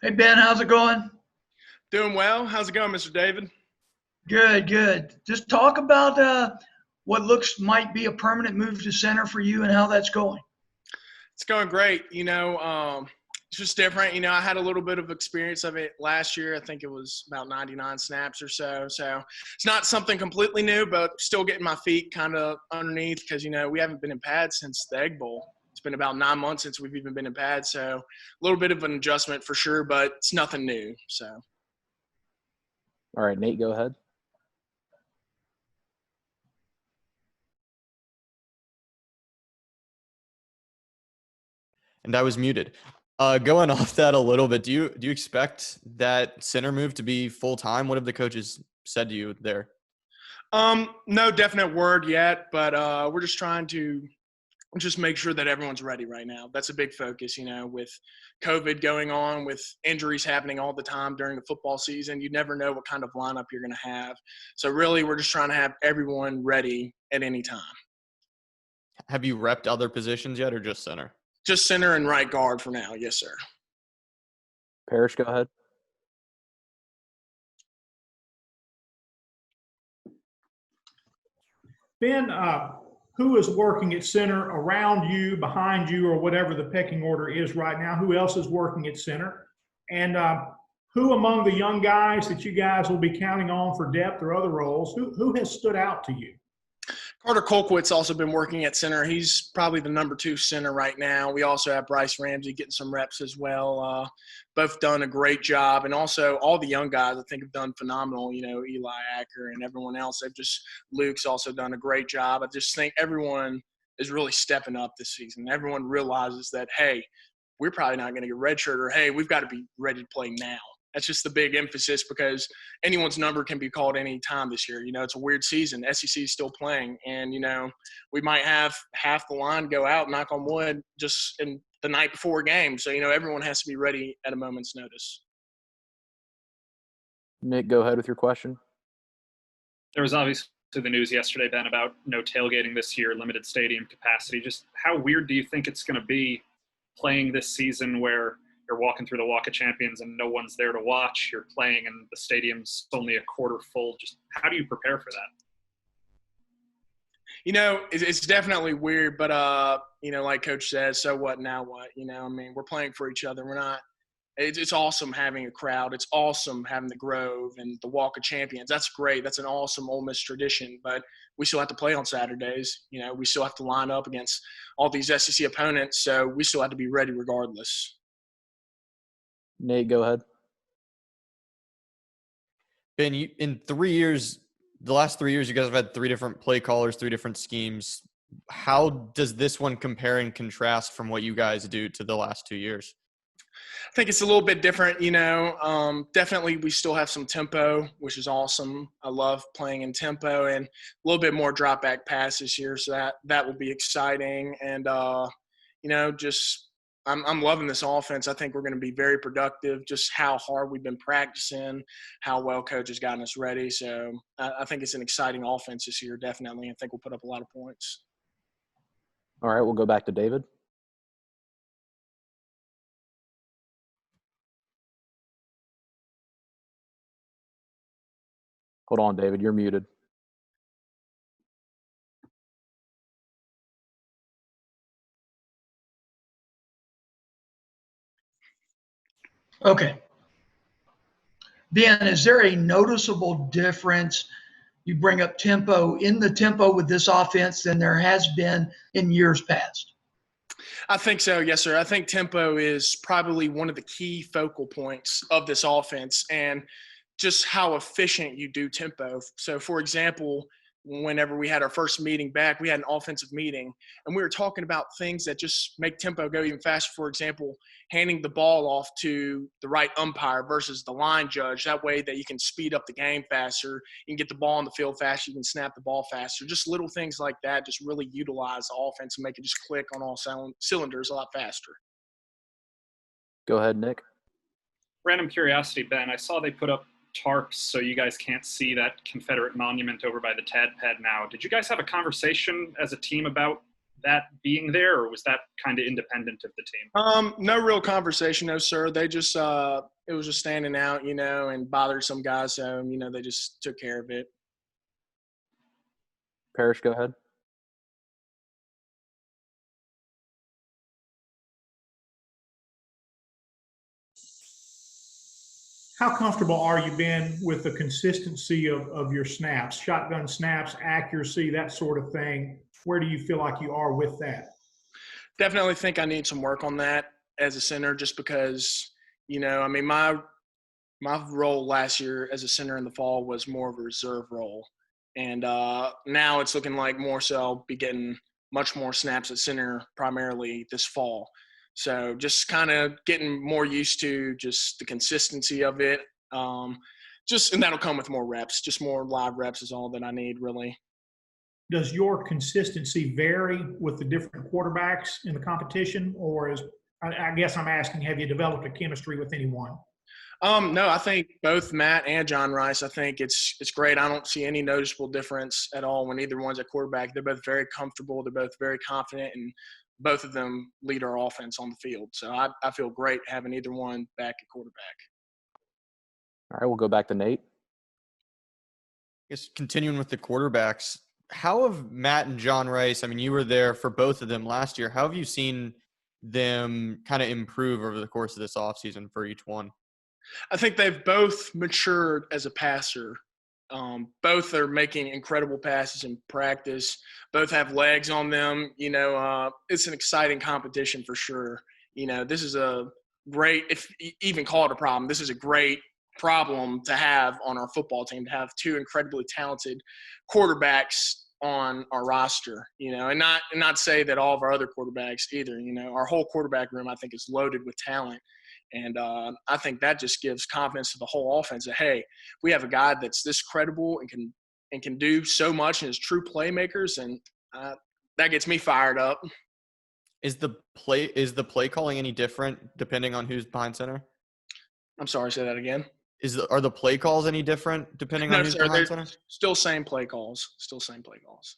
Hey Ben, how's it going? Doing well. How's it going, Mr. David? Good, good. Just talk about what looks might be a permanent move to center for you and how that's going. It's going great. It's just different. I had a little bit of experience of it last year. I think it was about 99 snaps or so. So it's not something completely new, but still getting my feet kind of underneath because, we haven't been in pads since the Egg Bowl. It's been about 9 months since we've even been in pads. So a little bit of an adjustment for sure, but it's nothing new. So. All right, Nate, go ahead. And I was muted. Going off that a little bit, do you expect that center move to be full time? What have the coaches said to you there? No definite word yet, but we're just trying to just make sure that everyone's ready right now. That's a big focus, with COVID going on, with injuries happening all the time during the football season. You never know what kind of lineup you're going to have. So really, we're just trying to have everyone ready at any time. Have you repped other positions yet or just center? Just center and right guard for now. Yes, sir. Parrish, go ahead. Ben, who is working at center around you, behind you, or whatever the pecking order is right now? Who else is working at center? And who among the young guys that you guys will be counting on for depth or other roles, who has stood out to you? Carter Colquitt's also been working at center. He's probably the number 2 center right now. We also have Bryce Ramsey getting some reps as well. Both done a great job. And also all the young guys I think have done phenomenal. Eli Acker and everyone else. Luke's also done a great job. I just think everyone is really stepping up this season. Everyone realizes that, hey, we're probably not going to get redshirt, or, hey, we've got to be ready to play now. That's just the big emphasis because anyone's number can be called any time this year. It's a weird season. SEC is still playing. And, we might have half the line go out, knock on wood, just in the night before a game. So, everyone has to be ready at a moment's notice. Nick, go ahead with your question. There was obviously the news yesterday, Ben, about no tailgating this year, limited stadium capacity. Just how weird do you think it's going to be playing this season where you're walking through the Walk of Champions and no one's there to watch? You're playing and the stadium's only a quarter full. Just how do you prepare for that? It's definitely weird, but, like Coach says, so what, now what? We're playing for each other. We're not – it's awesome having a crowd. It's awesome having the Grove and the Walk of Champions. That's great. That's an awesome Ole Miss tradition, but we still have to play on Saturdays. We still have to line up against all these SEC opponents, so we still have to be ready regardless. Nate, go ahead. Ben, in 3 years, the last 3 years, you guys have had 3 different play callers, 3 different schemes. How does this one compare and contrast from what you guys do to the last 2 years? I think it's a little bit different, definitely we still have some tempo, which is awesome. I love playing in tempo, and a little bit more drop back pass this year. So that will be exciting. And, I'm loving this offense. I think we're going to be very productive, just how hard we've been practicing, how well coach has gotten us ready. So I think it's an exciting offense this year, definitely. I think we'll put up a lot of points. All right, we'll go back to David. Hold on, David, you're muted. Okay. Ben, is there a noticeable difference? You bring up tempo with this offense than there has been in years past. I think so, yes, sir. I think tempo is probably one of the key focal points of this offense, and just how efficient you do tempo. So, for example, whenever we had our first meeting back, we had an offensive meeting, and we were talking about things that just make tempo go even faster. For example, handing the ball off to the right umpire versus the line judge. That way that you can speed up the game faster. You can get the ball on the field faster. You can snap the ball faster. Just little things like that just really utilize the offense and make it just click on all cylinders a lot faster. Go ahead, Nick. Random curiosity, Ben. I saw they put up tarps so you guys can't see that Confederate monument over by the Tad Pad now. Did you guys have a conversation as a team about that being there, or was that kind of independent of the team? No real conversation, no sir. They just it was just standing out, and bothered some guys, so they just took care of it. Parrish, go ahead. How comfortable are you been with the consistency of your snaps, shotgun snaps, accuracy, that sort of thing? Where do you feel like you are with that? Definitely think I need some work on that as a center, just because, my role last year as a center in the fall was more of a reserve role. And now it's looking like more so I'll be getting much more snaps at center primarily this fall. So just kind of getting more used to just the consistency of it. And that'll come with more reps. Just more live reps is all that I need, really. Does your consistency vary with the different quarterbacks in the competition, or I guess I'm asking, have you developed a chemistry with anyone? No, I think both Matt and John Rice, I think it's great. I don't see any noticeable difference at all when either one's at quarterback. They're both very comfortable. They're both very confident, and both of them lead our offense on the field. So I feel great having either one back at quarterback. All right, we'll go back to Nate. I guess continuing with the quarterbacks, how have Matt and John Rice, you were there for both of them last year. How have you seen them kind of improve over the course of this offseason for each one? I think they've both matured as a passer. Both are making incredible passes in practice. Both have legs on them. It's an exciting competition for sure. This is a great, if you even call it a problem, this is a great problem to have on our football team, to have two incredibly talented quarterbacks on our roster, and not say that all of our other quarterbacks either. Our whole quarterback room, I think, is loaded with talent. And I think that just gives confidence to the whole offense that, hey, we have a guy that's this credible and can do so much and is true playmakers, and that gets me fired up. Is the play calling any different depending on who's behind center? I'm sorry, say that again. Are the play calls any different depending on who's behind center? Still same play calls. Still same play calls.